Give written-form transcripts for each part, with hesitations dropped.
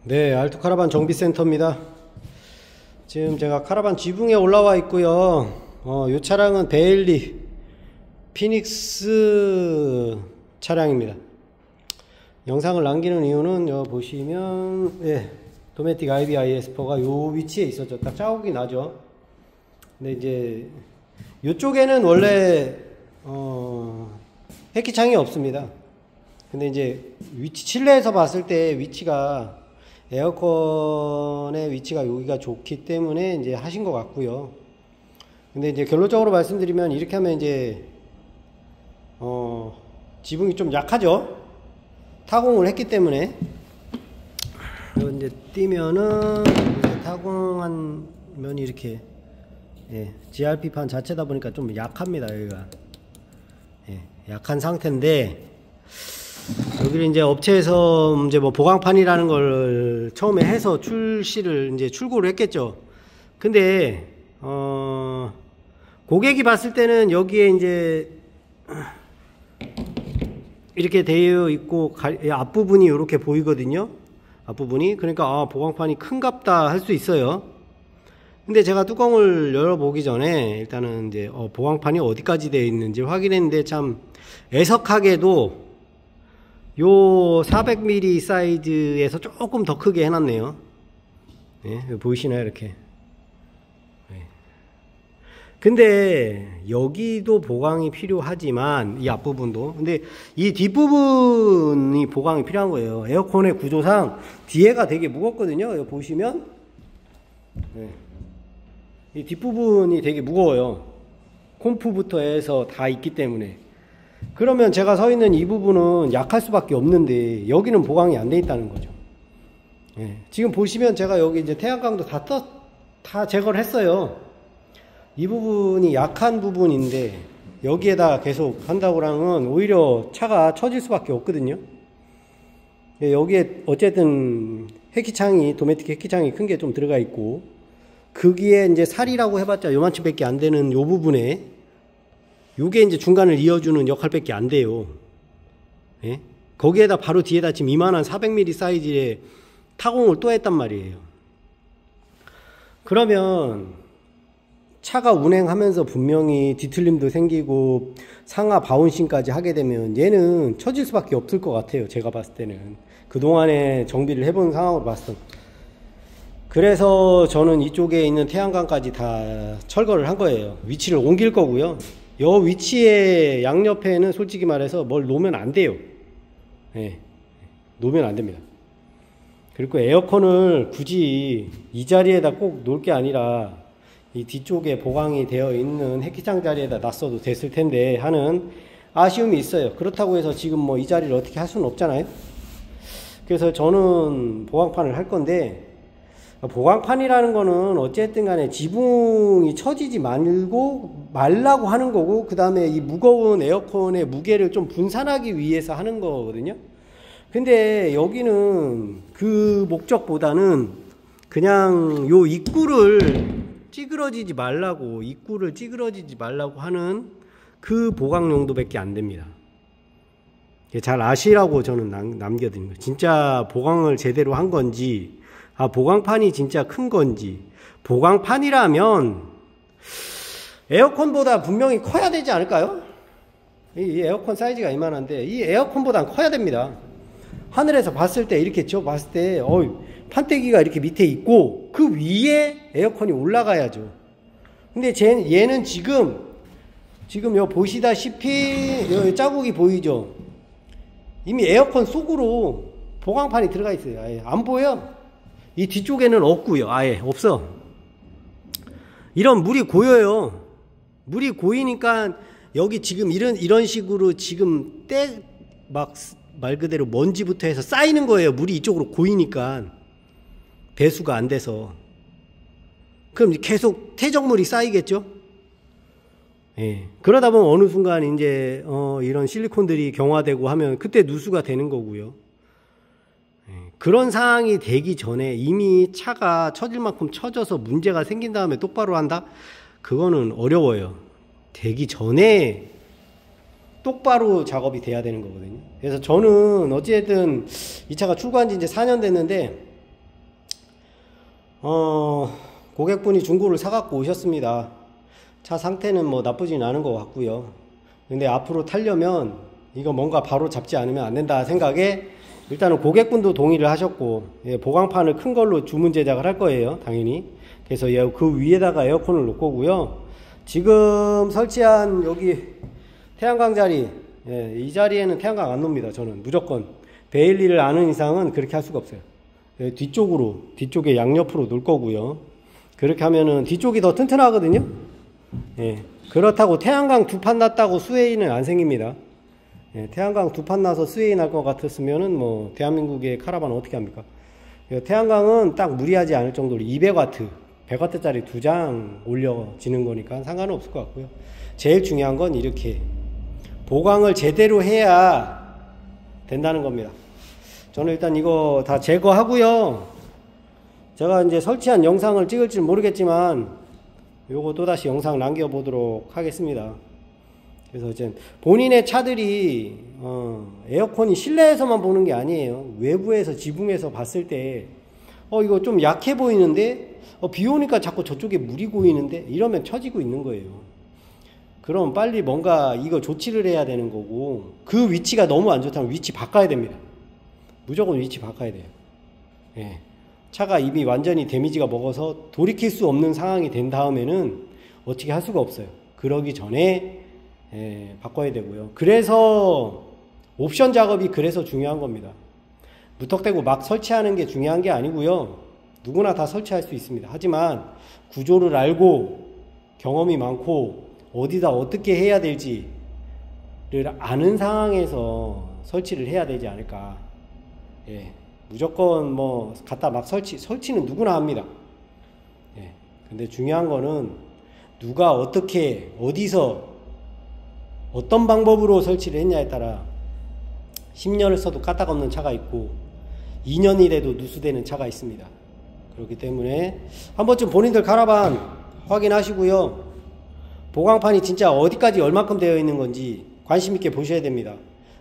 네, 알토 카라반 정비센터입니다. 지금 제가 카라반 지붕에 올라와 있고요. 이 차량은 베일리 피닉스 차량입니다. 영상을 남기는 이유는 여기 보시면 도메틱 IB IS4가 요 위치에 있었죠. 딱 자국이 나죠. 근데 이제 이쪽에는 원래 해키창이 없습니다. 근데 이제 위치 실내에서 봤을 때 위치가 에어컨의 위치가 여기가 좋기 때문에 이제 하신 것 같고요. 근데 이제 결론적으로 말씀드리면 이렇게 하면 이제 지붕이 좀 약하죠. 타공을 했기 때문에. 이제 띄면은 이제 타공한 면이 이렇게 GRP판 자체다 보니까 좀 약합니다. 여기가 약한 상태인데, 여기를 이제 업체에서 이제 뭐 보강판이라는 걸 처음에 해서 출시를 이제 출고를 했겠죠. 근데 고객이 봤을 때는 여기에 이제 이렇게 되어 있고 앞부분이 이렇게 보이거든요. 앞부분이. 그러니까 보강판이 큰갑다 할 수 있어요. 근데 제가 뚜껑을 열어보기 전에 일단은 이제 보강판이 어디까지 되어 있는지 확인했는데, 참 애석하게도 요 400mm 사이즈에서 조금 더 크게 해놨네요. 보이시나요? 이렇게. 근데 여기도 보강이 필요하지만 이 앞부분도, 근데 이 뒷부분이 보강이 필요한 거예요. 에어컨의 구조상 뒤에가 되게 무겁거든요. 여기 보시면 이 뒷부분이 되게 무거워요. 콤프부터 해서 다 있기 때문에. 그러면 제가 서 있는 이 부분은 약할 수밖에 없는데 여기는 보강이 안 돼 있다는 거죠. 지금 보시면 제가 여기 이제 태양광도 다 제거를 했어요. 이 부분이 약한 부분인데 여기에다 계속 한다고 하면 오히려 차가 처질 수밖에 없거든요. 여기에 어쨌든 해키창이, 도메틱 해키창이 큰 게 좀 들어가 있고, 거기에 이제 살이라고 해봤자 요만큼밖에 안 되는 요 부분에 요게 이제 중간을 이어주는 역할밖에 안 돼요. 거기에다 바로 뒤에다 지금 이만한 400mm 사이즈의 타공을 또 했단 말이에요. 그러면 차가 운행하면서 분명히 뒤틀림도 생기고 상하 바운싱까지 하게 되면 얘는 처질 수밖에 없을 것 같아요. 제가 봤을 때는 그동안에 정비를 해본 상황으로 봤을 때. 그래서 저는 이쪽에 있는 태양광까지 다 철거를 한 거예요. 위치를 옮길 거고요. 요 위치에 양옆에는 솔직히 말해서 뭘 놓으면 안 돼요. 놓으면 안 됩니다. 그리고 에어컨을 굳이 이 자리에다 꼭 놓을 게 아니라 이 뒤쪽에 보강이 되어 있는 해키창 자리에다 놨어도 됐을 텐데 하는 아쉬움이 있어요. 그렇다고 해서 지금 뭐 이 자리를 어떻게 할 수는 없잖아요. 그래서 저는 보강판을 할 건데, 보강판이라는 거는 어쨌든 간에 지붕이 처지지 말라고 하는 거고, 그 다음에 이 무거운 에어컨의 무게를 좀 분산하기 위해서 하는 거거든요. 근데 여기는 그 목적보다는 그냥 요 입구를 찌그러지지 말라고 하는 그 보강 용도밖에 안 됩니다. 잘 아시라고 저는 남겨드린 거예요. 진짜 보강을 제대로 한 건지, 보강판이 진짜 큰 건지. 보강판이라면 에어컨보다 분명히 커야 되지 않을까요? 이 에어컨 사이즈가 이만한데 이 에어컨보단 커야 됩니다. 하늘에서 봤을 때, 이렇게 봤을 때 판때기가 이렇게 밑에 있고 그 위에 에어컨이 올라가야죠. 근데 얘는 지금 여기 보시다시피 여기 자국이 보이죠? 이미 에어컨 속으로 보강판이 들어가 있어요. 아예 안 보여. 이 뒤쪽에는 없고요. 아예 없어. 이런 물이 고여요. 물이 고이니까 여기 지금 이런 식으로 지금 말 그대로 먼지부터 해서 쌓이는 거예요. 물이 이쪽으로 고이니까 배수가 안 돼서. 그럼 계속 퇴적물이 쌓이겠죠. 그러다 보면 어느 순간 이제 이런 실리콘들이 경화되고 하면 그때 누수가 되는 거고요. 그런 상황이 되기 전에 이미 차가 처질 만큼 처져서 문제가 생긴 다음에 똑바로 한다? 그거는 어려워요. 되기 전에 똑바로 작업이 돼야 되는 거거든요. 그래서 저는 어찌됐든 이 차가 출고한 지 이제 4년 됐는데 고객분이 중고를 사갖고 오셨습니다. 차 상태는 뭐 나쁘진 않은 것 같고요. 근데 앞으로 타려면 이거 뭔가 바로 잡지 않으면 안 된다 생각에 일단은 고객분도 동의를 하셨고, 예, 보강판을 큰 걸로 주문 제작을 할 거예요, 당연히. 그래서 그 위에다가 에어컨을 놓을 거고요. 지금 설치한 여기 태양광 자리, 예, 이 자리에는 태양광 안 놉니다. 저는 무조건 베일리를 아는 이상은 그렇게 할 수가 없어요. 예, 뒤쪽에 양옆으로 놓을 거고요. 그렇게 하면은 뒤쪽이 더 튼튼하거든요. 예, 그렇다고 태양광 두 판 났다고 수웨이는 안 생깁니다. 예, 태양광 두 판 나서 스웨이 날 것 같았으면은 뭐 대한민국의 카라반 어떻게 합니까? 태양광은 딱 무리하지 않을 정도로 200W, 100W짜리 두 장 올려지는 거니까 상관은 없을 것 같고요. 제일 중요한 건 이렇게 보강을 제대로 해야 된다는 겁니다. 저는 일단 이거 다 제거하고요. 제가 이제 설치한 영상을 찍을지 모르겠지만 요거 또다시 영상 남겨보도록 하겠습니다. 그래서 이제 본인의 차들이 에어컨이 실내에서만 보는 게 아니에요. 외부에서 지붕에서 봤을 때 이거 좀 약해 보이는데 비 오니까 자꾸 저쪽에 물이 고이는데 이러면 처지고 있는 거예요. 그럼 빨리 뭔가 이거 조치를 해야 되는 거고, 그 위치가 너무 안 좋다면 위치 바꿔야 됩니다. 무조건 위치 바꿔야 돼요. 예. 차가 이미 완전히 데미지가 먹어서 돌이킬 수 없는 상황이 된 다음에는 어떻게 할 수가 없어요. 그러기 전에 바꿔야 되고요. 그래서 옵션 작업이 그래서 중요한 겁니다. 무턱대고 막 설치하는 게 중요한 게 아니고요. 누구나 다 설치할 수 있습니다. 하지만 구조를 알고 경험이 많고 어디다 어떻게 해야 될지를 아는 상황에서 설치를 해야 되지 않을까. 예, 무조건 뭐 갖다 막 설치는 누구나 합니다. 예, 근데 중요한 거는 누가 어떻게 어디서 어떤 방법으로 설치를 했냐에 따라 10년을 써도 까딱없는 차가 있고 2년이 돼도 누수되는 차가 있습니다. 그렇기 때문에 한 번쯤 본인들 카라반 확인하시고요. 보강판이 진짜 어디까지 얼마큼 되어 있는 건지 관심 있게 보셔야 됩니다.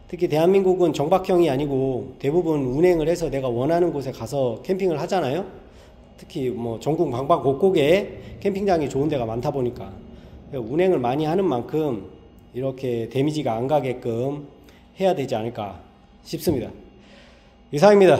특히 대한민국은 정박형이 아니고 대부분 운행을 해서 내가 원하는 곳에 가서 캠핑을 하잖아요. 특히 뭐 전국 방방곡곡에 캠핑장이 좋은 데가 많다 보니까 운행을 많이 하는 만큼 이렇게 데미지가 안 가게끔 해야 되지 않을까 싶습니다. 이상입니다.